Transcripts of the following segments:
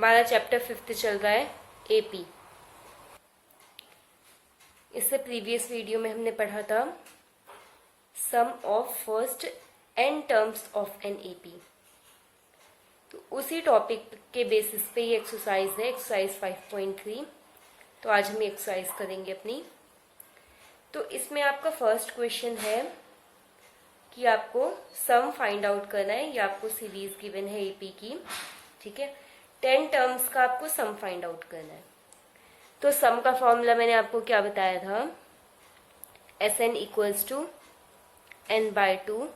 हमारा chapter 5th चल रहा है एपी। इससे प्रीवियस वीडियो में हमने पढ़ा था sum of first n terms of an AP. तो उसी टॉपिक के बेसिस पे ये एक्सरसाइज है, एक्सरसाइज 5.3। तो आज हम एक्सरसाइज करेंगे अपनी। तो इसमें आपका फर्स्ट क्वेश्चन है कि आपको सम फाइंड आउट करना है, या आपको सीरीज गिवन है एपी की, ठीक है। 10 टर्म्स का आपको सम फाइंड आउट करना है। तो सम का फॉर्मूला मैंने आपको क्या बताया था, Sn equals to n/2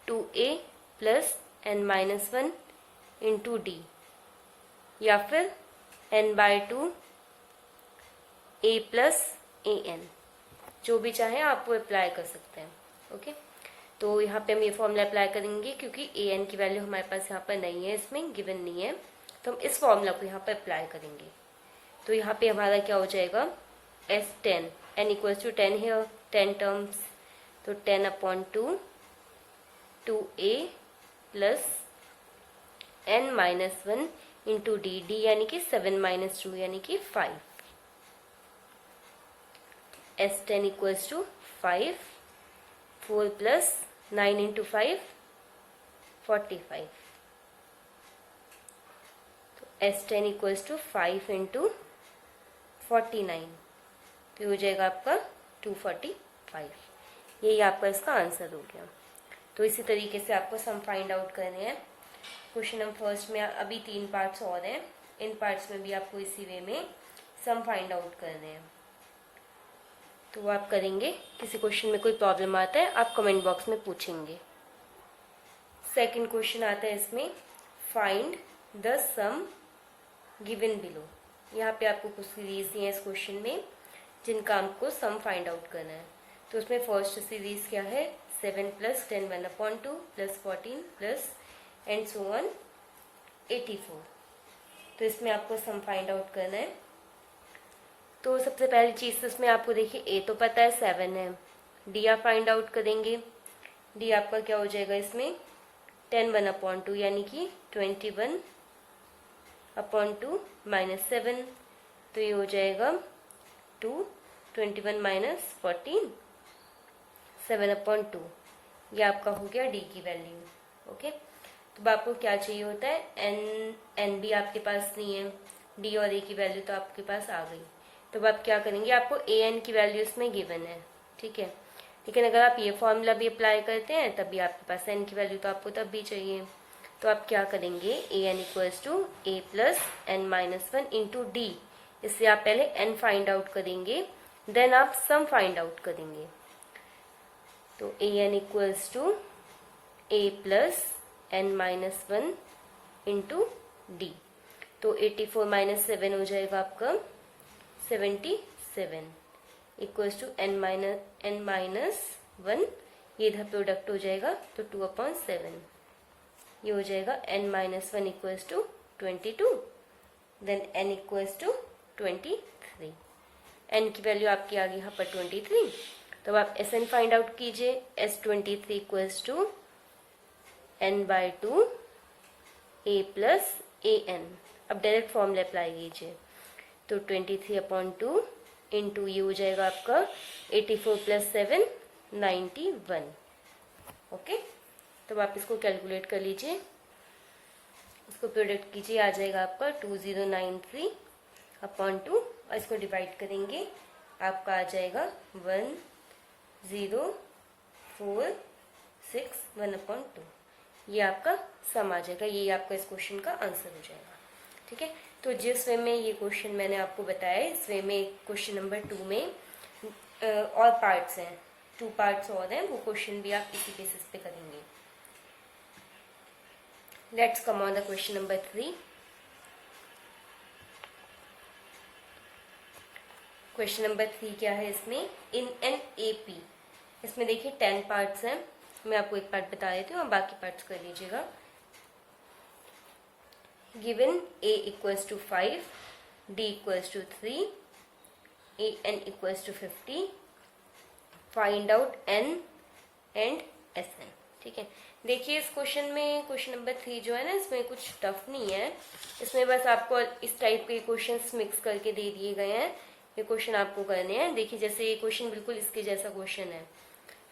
2a plus n-1 into d, या फिर n/2 a प्लस an, जो भी चाहे आप वो अप्लाई कर सकते हैं। ओके, तो यहाँ पे हम ये फॉर्मूला अप्लाई करेंगे क्योंकि an की वैल्यू हमारे पास यहाँ पर नहीं है, इसमें गिवन नहीं है, तो हम इस फॉर्मूला को यहाँ पर अप्लाई करेंगे। तो यहाँ पे हमारा क्या हो जाएगा, S10 n इक्वल्स टू 10 है, 10 टर्म्स, तो 10/2 2a plus n-1 into D, D यानी कि 7 - 2 यानी कि 5। S10 equals to 5, 4 plus 9 into 5 45। तो S10 इक्वल्स टू 5 इंटू 49, तो हो जाएगा आपका 245। यही आपका इसका आंसर हो गया। तो इसी तरीके से आपको सम फाइंड आउट करने हैं। क्वेश्चन नंबर फर्स्ट में अभी 3 पार्ट्स और हैं, इन पार्ट्स में भी आपको इसी वे में सम फाइंड आउट करने हैं। तो वो आप करेंगे। किसी क्वेश्चन में कोई प्रॉब्लम आता है आप कमेंट बॉक्स में पूछेंगे। सेकंड क्वेश्चन आता है इसमें, find the sum given below. यहाँ पे आपको कुछ सीरीज दी है इस क्वेश्चन में जिनका आपको सम फाइंड आउट करना है। तो उसमें फर्स्ट सीरीज क्या है, 7 + 10 1/2 plus 14 plus and so on 84। तो इसमें आपको सम फाइंड आउट करना है। तो सबसे पहली चीज तो इसमें आपको देखिए ए तो पता है 7 है, डी आप फाइंड आउट करेंगे। डी आपका क्या हो जाएगा इसमें 10 1/2 यानी कि 21/2 -7, तो ये हो जाएगा 2 21 - 14 7/2। ये आपका हो गया डी की वैल्यू। ओके, तो आपको क्या चाहिए होता है, एन भी आपके पास नहीं है, डी और ए की वैल्यू तो आपके पास आ गई। तो अब आप क्या करेंगे, आपको ए एन की वैल्यू इसमें गिवन है, ठीक है। लेकिन अगर आप ये फॉर्मूला भी अप्लाई करते हैं तब भी आपके पास एन की वैल्यू तो आपको तब भी चाहिए। तो आप क्या करेंगे, A N equals to A plus n-1 into D. इससे आप पहले एन फाइंड आउट करेंगे, देन आप सम फाइंड आउट करेंगे। तो A N equals to A plus n-1 into D. तो 84 - 7 हो जाएगा आपका 77 इक्वल्स टू n-1, ये इधर प्रोडक्ट हो जाएगा तो 2/7। ये हो जाएगा n-1 equals to 22, then n equals to 23। n की वैल्यू आपकी आ गई यहाँ पर 23। तो आप Sn फाइंड आउट कीजिए, S23 equals to n/2 a plus an। अब डायरेक्ट फॉर्मूला अप्लाई कीजिए, तो 23/2 इंटू ये हो जाएगा आपका 84 + 7 91। ओके, तो आप इसको कैलकुलेट कर लीजिए, इसको प्रोडक्ट कीजिए, आ जाएगा आपका 2093/2 और इसको डिवाइड करेंगे आपका आ जाएगा 10461/2। ये आपका सम आ जाएगा, ये आपका इस क्वेश्चन का आंसर हो जाएगा, ठीक है। तो जिस वे में ये क्वेश्चन मैंने आपको बताया, इस वे में क्वेश्चन नंबर 2 में और पार्ट्स हैं, 2 पार्ट्स और हैं, वो क्वेश्चन भी आप इसी बेसिस पे करेंगे। Let's come on the question number 3। Question number 3 क्या है इसमें, इन एन एपी। इसमें देखिए 10 पार्ट्स हैं, मैं आपको एक पार्ट बता देती हूँ और बाकी पार्ट्स कर लीजिएगा। Given a equals to 5, d equals to 3, an equals to 50, find out n and Sn, ठीक है, देखिए इस क्वेश्चन में क्वेश्चन नंबर 3 जो है ना, इसमें कुछ टफ नहीं है, इसमें बस आपको इस टाइप के क्वेश्चंस मिक्स करके दे दिए गए हैं, ये क्वेश्चन आपको करने हैं। देखिए जैसे ये क्वेश्चन बिल्कुल इसके जैसा क्वेश्चन है,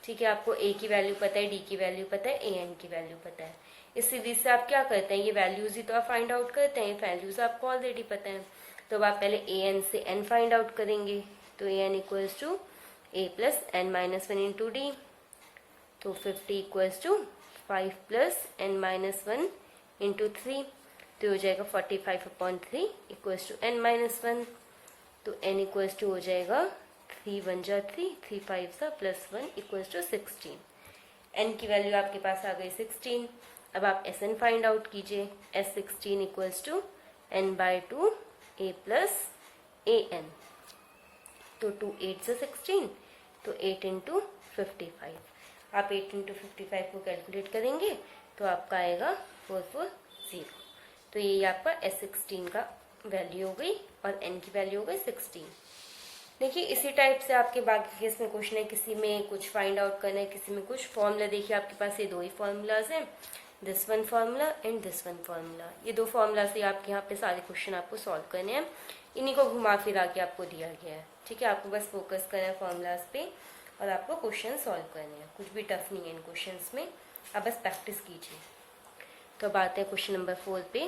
ठीक है, आपको ए की वैल्यू पता है, डी की वैल्यू पता है, ए एन की वैल्यू पता है। इस सीरीज से आप क्या करते हैं, ये वैल्यूज ही तो आप फाइंड आउट करते हैं, वैल्यूज आपको ऑलरेडी पता है। तो अब आप पहले ए एन से एन फाइंड आउट करेंगे, तो A N equals to A plus N minus one into D, तो 50 equals to 5 plus N minus one into 3, तो हो जाएगा 45/3 equals to N minus one, तो एन इक्वल्स टू हो जाएगा 3 1 जा 3, 3 5 सा प्लस 1 इक्वल्स टू 16। एन की वैल्यू आपके पास आ गई 16। अब आप एस एन फाइंड आउट कीजिए, S 16 equals to N by 2 A plus A N, तो 2 8 से 16, तो 8 इंटू 55। आप 8 इंटू 55 को कैलकुलेट करेंगे तो आपका आएगा 440। तो ये आपका S16 का वैल्यू हो गई और N की वैल्यू हो गई 16। देखिए इसी टाइप से आपके बाकी केस में क्वेश्चन है, किसी में कुछ फाइंड आउट करना है, किसी में कुछ फॉर्मूला। देखिए आपके पास ये दो ही फॉर्मूलाज हैं, this one formula and this one formula. ये दो फार्मूला से आपके यहाँ पे सारे क्वेश्चन आपको सॉल्व करने हैं, इन्हीं को घुमा फिरा के आपको दिया गया है। ठीक है, आपको बस फोकस करना है फॉर्मूलाज पे और आपको क्वेश्चन सॉल्व करने हैं, कुछ भी टफ नहीं है इन क्वेश्चंस में, आप बस प्रैक्टिस कीजिए। तो अब आते हैं क्वेश्चन नंबर 4 पे।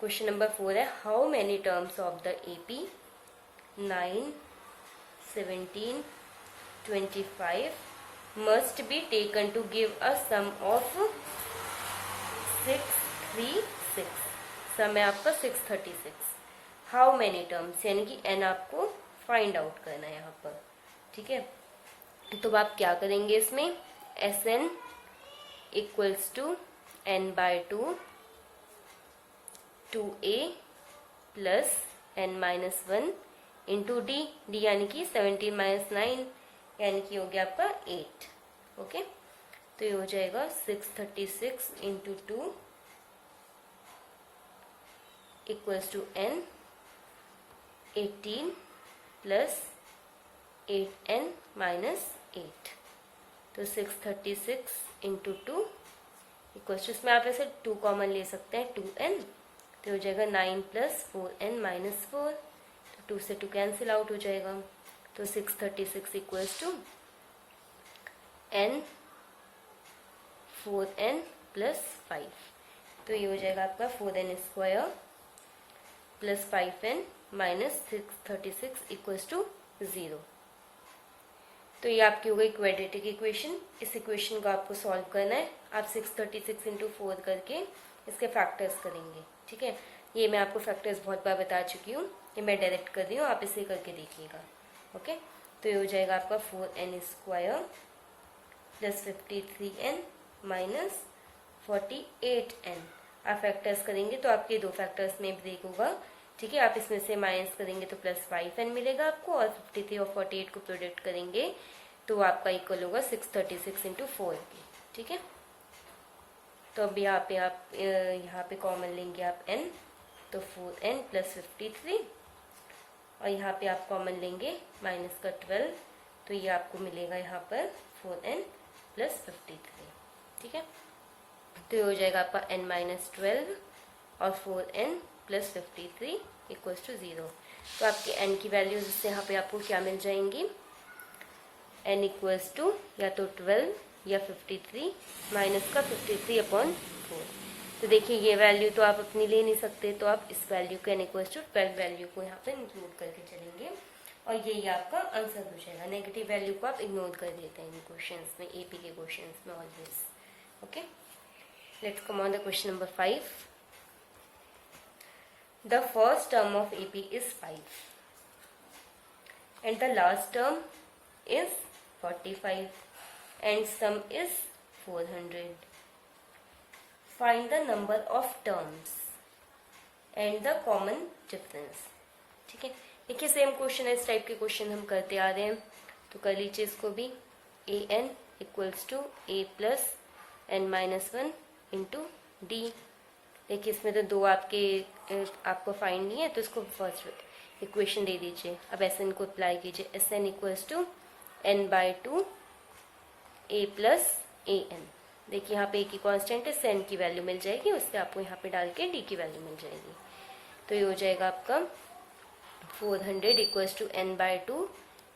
क्वेश्चन नंबर 4 है, how many terms of the AP 9, 17, 25 must be taken to give a sum of 636। सम है आपका 636। हाउ मेनी टर्म्स यानी कि एन आपको फाइंड आउट करना है यहाँ पर। ठीक है, तो आप क्या करेंगे इसमें, S N equals to N by 2 2a plus N minus 1 into D, D यानी कि 17 माइनस 9 यानी कि हो गया आपका 8। ओके, तो ये हो जाएगा 636 into 2 equals to N 18 plus 8n minus 8, तो 636 इंटू 2 इक्वल्स टू, इसमें आप ऐसे 2 कॉमन ले सकते हैं, 2n, तो हो जाएगा 9 प्लस 4n माइनस 4, तो 2 से 2 कैंसिल आउट हो जाएगा, तो 636 equals to n 4n plus 5, तो ये हो जाएगा आपका 4n square plus 5n minus 636 equals to 0। तो ये आपकी हो गई क्वाड्रेटिक इक्वेशन। इस इक्वेशन को आपको सॉल्व करना है, आप 636 इंटू 4 करके इसके फैक्टर्स करेंगे। ठीक है, ये मैं आपको फैक्टर्स बहुत बार बता चुकी हूँ, ये मैं डायरेक्ट कर रही हूँ, आप इसे करके देखिएगा। ओके, तो ये हो जाएगा आपका 4n square plus 53n minus 48n। आप फैक्टर्स करेंगे तो आपके दो फैक्टर्स में ब्रेक होगा। ठीक है, आप इसमें से माइनस करेंगे तो प्लस 5n मिलेगा आपको, और 53 और 48 को प्रोडक्ट करेंगे तो आपका इक्वल होगा 636 इंटू 4 की। ठीक है, तो अब यहाँ पे आप यहाँ पे कॉमन लेंगे आप n, तो 4n प्लस 53, और यहाँ पे आप कॉमन लेंगे माइनस का 12, तो ये आपको मिलेगा यहाँ पर 4n प्लस 53। ठीक है, तो ये हो जाएगा आपका n माइनस 12 और 4n प्लस 53 इक्वल्स टू 0। तो आपकी n की वैल्यूज इससे यहाँ पे आपको क्या मिल जाएंगी, n इक्वल्स टू या तो 12 या 53 माइनस का 53/4। तो देखिए ये वैल्यू तो आप अपनी ले नहीं सकते, तो आप इस वैल्यू को n इक्वल्स टू 12 वैल्यू को यहाँ पे इंक्लूड करके चलेंगे और यही आपका आंसर हो जाएगा। नेगेटिव वैल्यू को आप इग्नोर कर देते हैं इन क्वेश्चंस में, एपी के क्वेश्चंस में always. Okay, let's come on the question number 5। The first term of AP is 5 and the last term is 45 and sum is 400. Find the number of terms and the common difference. ठीक है, देखिए same question है, इस type के question हम करते आ रहे हैं, तो कर लीजिए इसको भी। A N equals to A plus N minus 1 into D. देखिए इसमें तो दो आपको फाइंड नहीं है, तो इसको फर्स्ट इक्वेशन दे दीजिए। अब एस एन को अप्लाई कीजिए, S N equals to N by 2 A plus A N. देखिए यहाँ पे ए की कांस्टेंट है, सेन की वैल्यू मिल जाएगी, उससे आपको यहाँ पे डाल के डी की वैल्यू मिल जाएगी। तो ये हो जाएगा आपका 400 equals to n by 2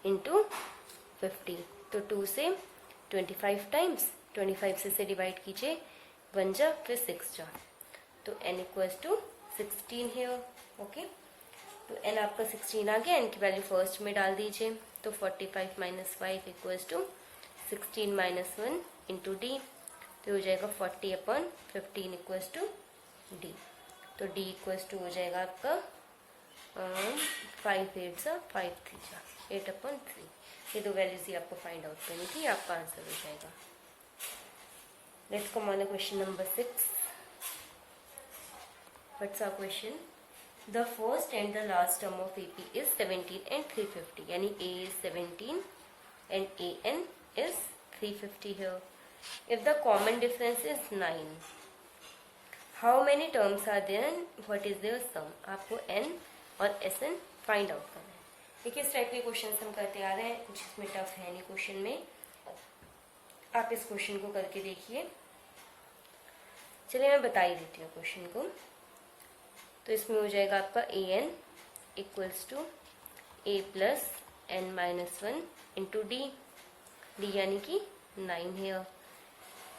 into 50। तो 2 से 25 टाइम्स, 25 से डिवाइड कीजिए, 1 जा फिर 6 जा, तो n इक्वल्स टू 16 है। ओके, तो n आपका 16 आ गया, n की वैल्यू फर्स्ट में डाल दीजिए। तो 45 minus 5 equals to 16 minus 1 into D. तो हो जाएगा 40/15 इक्वल्स टू डी। तो डी इक्वल्स टू हो जाएगा आपका 5 8 जा 5 3 जा 8/3। ये दो वैल्यूज ही आपको फाइंड आउट करनी थी, आपका आंसर हो जाएगा। Let's come on question number 6। What's our question? The first and the last term of AP is 17 and 350. यानी A is 17 and AN is 350 here. If the common difference is 9, how many terms are there and what is their sum? आपको N और SN find out करना है। देखिए इस type के question हम करते आ रहे हैं, जिसमें टफ है नहीं क्वेश्चन में। आप इस क्वेश्चन को करके देखिए। चलिए मैं बता ही देती हूँ क्वेश्चन को। तो इसमें हो जाएगा आपका A N equals to A plus N minus 1 into D. D यानी कि 9 है,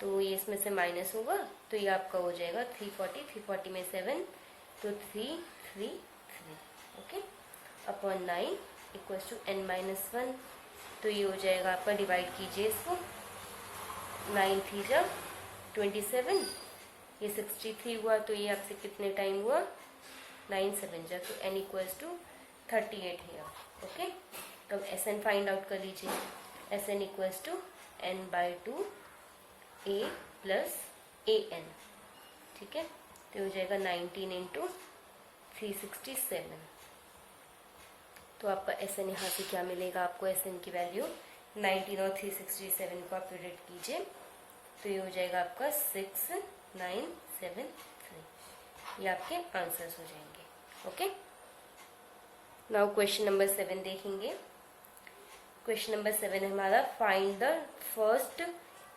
तो ये इसमें से माइनस होगा, तो ये आपका हो जाएगा 340, 340 में 7, तो 333। Okay, upon 9 equals to N minus 1। तो ये हो जाएगा आपका, डिवाइड कीजिए इसको, 9 3 जा 27, ये 63 हुआ, तो ये आपसे कितने टाइम हुआ, 9 7 जा, तो n इक्वल्स टू 38 है। ओके, तो अब एस एन फाइंड आउट कर लीजिए। S N equals to n by 2 a plus A N. ठीक है, तो हो जाएगा 19 इंटू 367। तो आपका एस एन यहाँ से क्या मिलेगा, आपको एस एन की वैल्यू 19 और 367 को आप डिवाइड कीजिए, तो ये हो जाएगा आपका 6973। ये आपके आंसर्स हो जाएंगे। ओके, नाउ क्वेश्चन नंबर 7 देखेंगे। क्वेश्चन नंबर 7 है हमारा, find the first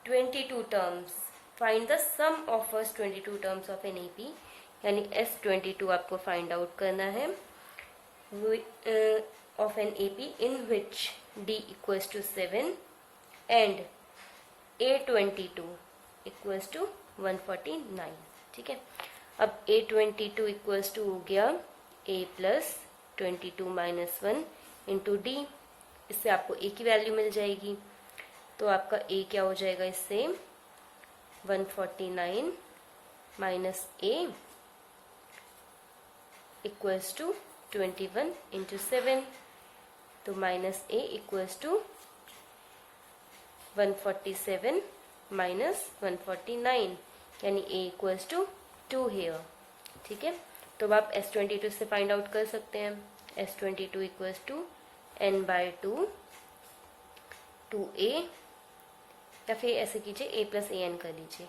22 terms, find the sum of first 22 terms of an AP. यानी S22 आपको फाइंड आउट करना है of an AP in which D equals to 7 and A22 equals to 149। ठीक है, अब A22 इक्वल्स टू हो गया A plus 22 minus 1 into D. इससे आपको A की वैल्यू मिल जाएगी, तो आपका A क्या हो जाएगा, इससे 149 minus A equals to 21 into 7, तो minus A equals to 147 minus 149, यानी A इक्वल्स टू 2 हेयर। ठीक है, तो अब आप S22 से फाइंड आउट कर सकते हैं। S22 equals to n by 2 2a, या फिर ऐसे कीजिए a प्लस ए एन कर लीजिए,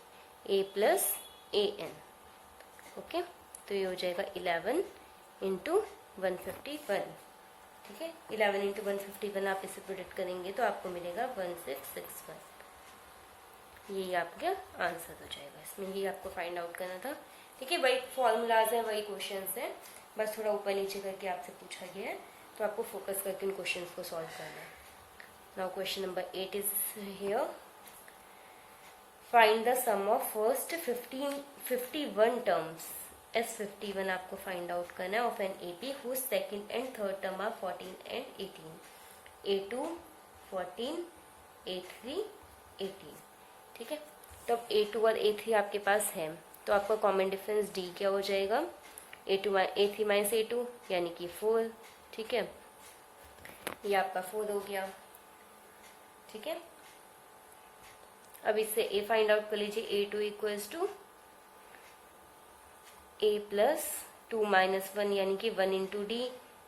a plus A N. Okay, तो ये हो जाएगा 11 इंटू 151। ठीक है, 11 इंटू 151 आप इसे प्रोडक्ट करेंगे तो आपको मिलेगा 1661। यही आपका आंसर हो जाएगा। इसमें ये आपको फाइंड आउट करना था। ठीक है, वही फॉर्मूलाज हैं, वही क्वेश्चंस हैं, बस थोड़ा ऊपर नीचे करके आपसे पूछा गया है, तो आपको फोकस करके इन क्वेश्चंस को सॉल्व करना है। Now question number 8 is here, find the sum of first 51 terms. S51 आपको फाइंड आउट करना है of an AP whose second and third term are 14 and 18, A2 14 A3 18। ठीक है, तो अब A2 और A3 आपके पास है, तो आपका कॉमन डिफरेंस D क्या हो जाएगा, A3 माइनस A2 यानी कि 4। ठीक है, ये आपका 4 हो गया। ठीक है, अब इससे A फाइंड आउट कर लीजिए, A2 equals to A plus 2 minus 1 यानी कि 1 इंटू डी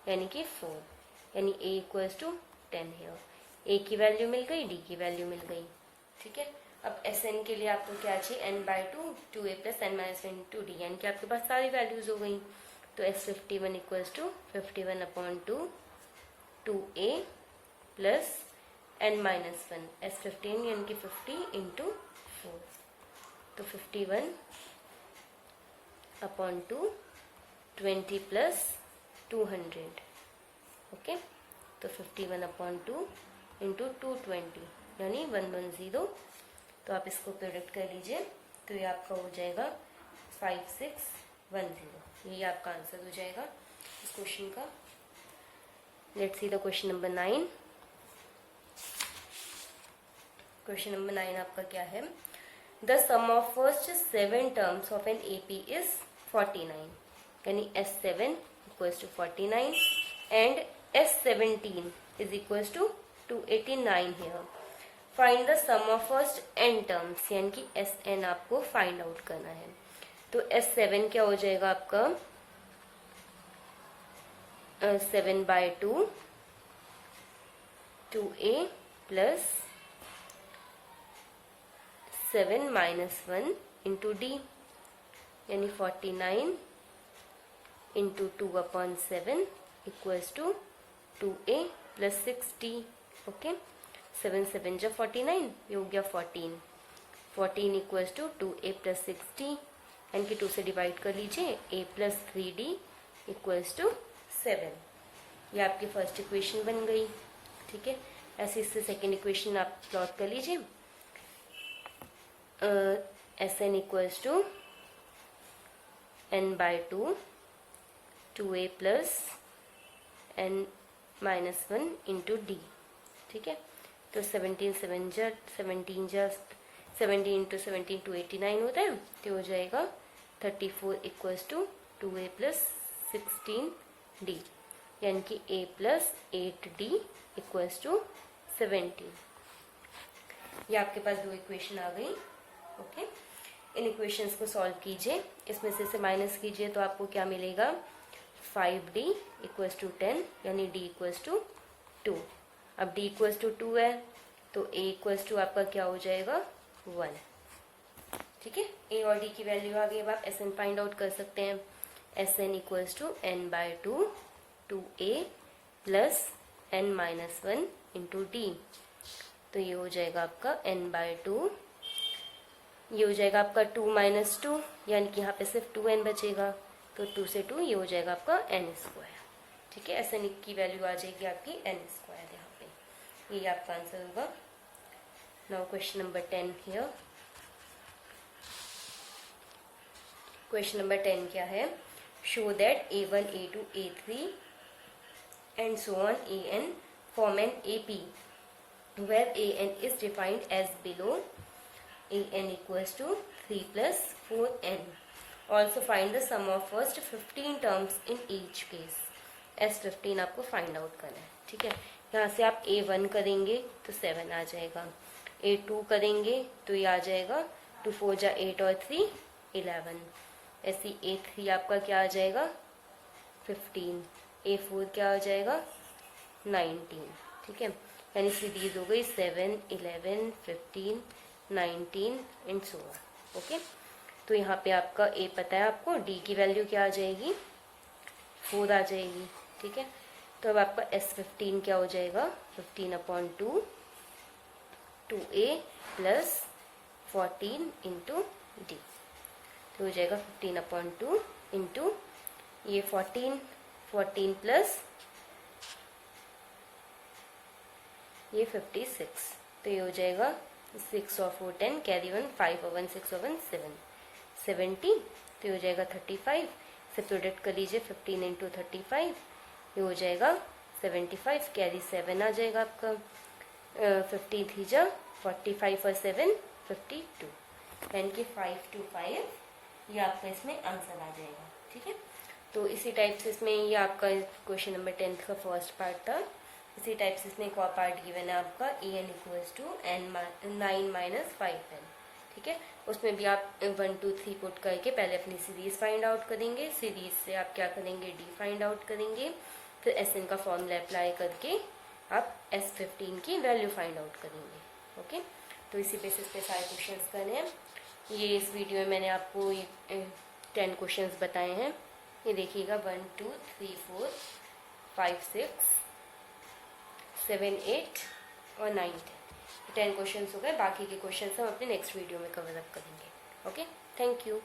यानी कि 4, यानी A इक्वल्स टू 10 है। A की वैल्यू मिल गई, D की वैल्यू मिल गई। ठीक है, अब Sn के लिए आपको क्या चाहिए, n by 2 2a plus n minus 1 into D, यानी कि आपके पास सारी वैल्यूज हो गई। तो S51 equals to 51 upon 2 2a plus n minus 1, S15 यानी कि 50 इंटू 4, तो 51 अपॉन 2, 20 प्लस 200, ओके। तो 51 अपॉन 2 इंटू 220 यानी 110। तो आप इसको प्रोडक्ट कर लीजिए, तो ये आपका हो जाएगा 5610। ये आपका आंसर हो जाएगा इस क्वेश्चन का। Let's see the question number 9। Question number 9 आपका क्या है? The sum of first 7 terms of an AP is 49, यानी S7 equals to 49 and S17 is equals to 289 here. Find the sum of first n terms, यानी कि Sn आपको find out करना है। तो S7 क्या हो जाएगा आपका 7/2 2a plus 7 minus 1 into D, यानी 49 into 2/7 equals to 2a plus 6d, okay. 7 7 जा 49, ये हो गया 14। 14 equals to 2a plus 6d, यानी कि 2 से डिवाइड कर लीजिए, a plus 3d equals to 7। ये आपकी फर्स्ट इक्वेशन बन गई, ठीक है। ऐसे इससे सेकेंड इक्वेशन आप प्लॉट कर लीजिए। Sn equals to n/2 2a plus n minus 1 into D, ठीक है। तो 17 इंटू 17 289 होता है, तो हो जाएगा 34 equals to 2a plus 16d, यानी कि a plus 8d equals to 17। ये आपके पास दो इक्वेशन आ गई, ओके। इन इक्वेशंस को सॉल्व कीजिए, इसमें से माइनस कीजिए तो आपको क्या मिलेगा 5d इक्वल्स टू 10, यानी d इक्वल्स टू 2। अब d इक्वल्स टू 2 है तो a इक्वल्स टू आपका क्या हो जाएगा 1, ठीक है। a और d की वैल्यू आ गई। अब आप Sn फाइंड आउट कर सकते हैं। Sn equals to n/2 2a plus n minus 1 into D, तो ये हो जाएगा आपका n/2, ये हो जाएगा आपका 2 माइनस 2, यानी कि यहाँ पे सिर्फ 2n बचेगा, तो 2 से 2 ये हो जाएगा आपका n², ठीक है। Sn की वैल्यू आ जाएगी आपकी n² यहाँ पे। ये आपका आंसर होगा। Now question number 10 here. Question number 10 क्या है? Show that a1 a2 a3 and so on an form an AP where an is defined as below. an equals to 3 plus 4n. Also find the sum of first 15 terms in each case. S15 आपको find out करना है, ठीक है। यहाँ से आप a1 करेंगे तो 7 आ जाएगा, a2 करेंगे तो ये आ जाएगा 2 4 जा 8 और 3 11। ऐसे a3 आपका क्या आ जाएगा 15, a4 क्या आ जाएगा 19, ठीक है। यानी सीरीज हो गई 7 11 15 19 एंड सो ऑन, ओके। तो यहाँ पे आपका a पता है आपको, d की वैल्यू क्या आ जाएगी 4 आ जाएगी, ठीक है। तो अब आपका S15 क्या हो जाएगा 15/2 2a प्लस 14 इंटू डी, तो हो जाएगा 15/2 इंटू ये 14 प्लस ये 56, तो ये हो जाएगा 6 और 4 10 कैरी 1 5 और 1 6 और 1 7 70, तो ये हो जाएगा 35 से प्रोडक्ट कर लीजिए 15 इंटू 35, ये हो जाएगा 75 कैरी 7 आ जाएगा आपका 53 जा 45 और 7 52, यानी कि 525 ये आपका इसमें आंसर आ जाएगा, ठीक है। तो इसी टाइप से इसमें ये आपका क्वेश्चन नंबर 10 का फर्स्ट पार्ट था। इसी टाइप से इसमें एक और पार्ट गिवन है आपका an equals to 9 minus 5n, ठीक है। उसमें भी आप 1 2 3 पुट करके पहले अपनी सीरीज फाइंड आउट करेंगे, सीरीज से आप क्या करेंगे d फाइंड आउट करेंगे, फिर Sn का फॉर्मूला अप्लाई करके आप S15 की वैल्यू फाइंड आउट करेंगे, ओके। तो इसी बेसिस पे सारे क्वेश्चंस करने हैं। ये इस वीडियो में मैंने आपको 10 क्वेश्चंस बताए हैं, ये देखिएगा 1 2 3 4 5 6 7 8 और 9 10, 10 क्वेश्चन हो गए, बाकी के क्वेश्चन हम अपने नेक्स्ट वीडियो में कवर अप करेंगे। Okay, thank you.